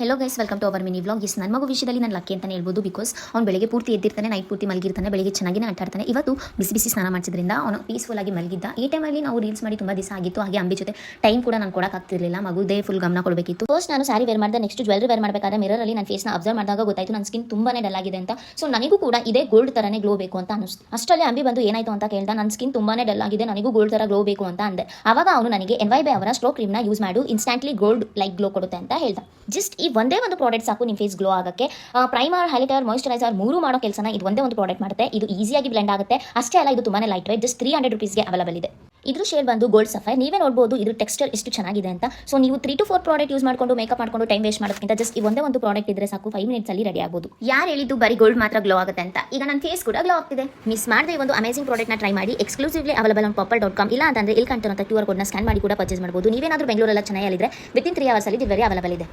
Hello guys, welcome to our mini vlog. ನನ್ನ ಮಗು ವಿಷಯದಲ್ಲಿ ನಾನು ಲಕ್ಕಿ ಅಂತಲೇ ಹೇಳ್ಬೋದು. ಬಿಕಾಸ್ ಅವ್ನು ಬೆಳಿಗ್ಗೆ ಪೂರ್ತಿ ಎದ್ದಿರ್ತಾನೆ, ನೈಟ್ ಪೂರ್ತಿ ಮಲಗಿರ್ತಾನೆ, ಬೆಳಿಗ್ಗೆ ಚೆನ್ನಾಗಿನೇ ಆಟಾಡ್ತಾನೆ. ಇವತ್ತು ಬಿಸಿ ಬಿಸಿ ಸ್ನಾನ ಮಾಡಿಸಿದ್ರಿಂದ ಅವನು ಪೀಸ್ಫುಲ್ ಆಗಿ ಮಲಗಿದ್ದ. ಈ ಟೈಮಲ್ಲಿ ನಾವು ರೀಲ್ಸ್ ಮಾಡಿ ತುಂಬ ದಿವಸ ಆಗಿತ್ತು. ಹಾಗೆ ಅಂಬಿ ಜೊತೆ ಟೈಮ್ ಕೂಡ ನಾನು ಕೊಡೋಕ್ಕಾಗ್ತಿರಲಿಲ್ಲ. ಮಗುದೇ ಫುಲ್ ಗಮನ ಕೊಡಬೇಕಿತ್ತು. ಫಸ್ಟ್ ನಾನು ಸ್ಯಾರಿ ವೇರ್ ಮಾಡಿದೆ. ನೆಕ್ಸ್ಟ್ ಜ್ಯುವೆಲ್ಲರಿ ವೇರ್ ಮಾಡಬೇಕಾದ್ರೆ ಮಿರರಲ್ಲಿ ನನ್ನ ಫೇಸ್ನ ಅಬ್ಸರ್ವ್ ಮಾಡಿದಾಗ ಗೊತ್ತಾಯಿತು ನನ್ನ ಸ್ಕಿನ್ ತುಂಬಾನೇ ಡಲ್ ಆಗಿದೆ ಅಂತ. ಸೊ ನನಗೂ ಕೂಡ ಇದೇ ಗೋಲ್ಡ್ ಥರನೇ ಗ್ಲೋ ಬೇಕು ಅಂತ ಅನಿಸ್ತು. ಅಷ್ಟರಲ್ಲಿ ಅಂಬಿ ಬಂದು ಏನಾಯಿತು ಅಂತ ಕೇಳ್ದ. ನನ್ನ ಸ್ಕಿನ್ ತುಂಬಾನೇ ಡಲ್ ಆಗಿದೆ, ನನಗೂ ಗೋಲ್ಡ್ ಥರ ಗ್ಲೋ ಬೇಕು ಅಂತ ಅಂದೆ. ಆವಾಗ ಅವನು ನನಗೆ NYB ಅವರ ಸ್ಟ್ರೋ ಕ್ರೀಮ್ನ ಯೂಸ್ ಮಾಡು, ಇನ್ಸ್ಟಂಟ್ಲಿ ಗೋಲ್ಡ್ ಲೈಕ್ ಗ್ಲೋ ಕೊಡುತ್ತೆ ಅಂತ ಹೇಳ್ದ. ಜಸ್ಟ್ ಈ ಒಂದೇ ಒಂದು ಪ್ರಾಡಕ್ಟ್ ಸಾಕು ನಿಮ್ಮ ಫೇಸ್ ಗ್ಲೋ ಆಗೋಕ್ಕೆ. ಪ್ರೈಮರ್, ಹೈಲೈಟರ್, ಮಾಯಿಶ್ಚರೈಸರ್ ಮೂರು ಮಾಡೋ ಕೆಲಸನ ಇದು ಒಂದೇ ಒಂದು ಪ್ರಾಡಕ್ಟ್ ಮಾಡುತ್ತೆ. ಇದು ಈಸಿಯಾಗಿ ಬ್ಲೆಂಡ್ ಆಗುತ್ತೆ. ಅಷ್ಟೇ ಅಲ್ಲ, ಇದು ತುಂಬಾನೇ ಲೈಟ್ ವೇಟ್. ಜಸ್ಟ್ 300 ರೂಪೀಸ್ಗೆ ಅವೈಲೇಬಲ್ ಇದೆ. ಇದ್ರ ಶೇಡ್ ಬಂದು ಗೋಲ್ಡ್ ಸಫೈರ್. ನೀವೇ ನೋಡಬಹುದು ಇದ್ರ ಟೆಕ್ಸ್ಚರ್ ಎಷ್ಟು ಚೆನ್ನಾಗಿದೆ ಅಂತ. ಸೊ ನೀವು 3 to 4 ಪ್ರಾಡಕ್ಟ್ ಯೂಸ್ ಮಾಡ್ಕೊಂಡು ಮೇಕಪ್ ಮಾಡ್ಕೊಂಡು ಟೈಮ್ ವೇಸ್ಟ್ ಮಾಡೋದಕ್ಕಿಂತ ಜಸ್ಟ್ ಈ ಒಂದೇ ಒಂದು ಪ್ರಾಡಕ್ಟ್ ಇದ್ರೆ ಸಾಕು, 5 ಮಿನಿಟ್ಸ್ ಅಲ್ಲಿ ರೆಡಿ ಆಗಬಹುದು. ಯಾರು ಹೇಳಿದ್ದು ಬರೀ ಗೋಲ್ಡ್ ಮಾತ್ರ ಗ್ಲೋ ಆಗುತ್ತೆ ಅಂತ? ಈಗ ನನ್ನ ಫೇಸ್ ಕೂಡ ಗ್ಲೋ ಆಗ್ತಿದೆ. ಮಿಸ್ ಮಾಡದೆ ಒಂದು ಅಮೇಜಿಂಗ್ ಪ್ರಾಡಕ್ಟ್ ನ ಟ್ರೈ ಮಾಡಿ. Exclusively available on purple.com. ಇಲ್ಲ ಅಂತಂದ್ರೆ ಇಲ್ಲಿ ಕಾಣ್ತಿರೋ QR ಕೋಡ್ ನ ಸ್ಕ್ಯಾನ್ ಮಾಡಿ ಕೂಡ ಪರ್ಚೇಸ್ ಮಾಡಬಹುದು. ನೀವೇನಾದ್ರೂ ಬೆಂಗಳೂರೆಲ್ಲ ಚೆನ್ನೈಯಲ್ಲಿದ್ರೆ ವಿತಿನ್ 3 ಅವರ್ಸ್ ಅಲ್ಲಿ ಡೆಲಿವರಿ ಅವೈಲೇಬಲ್ ಇದೆ.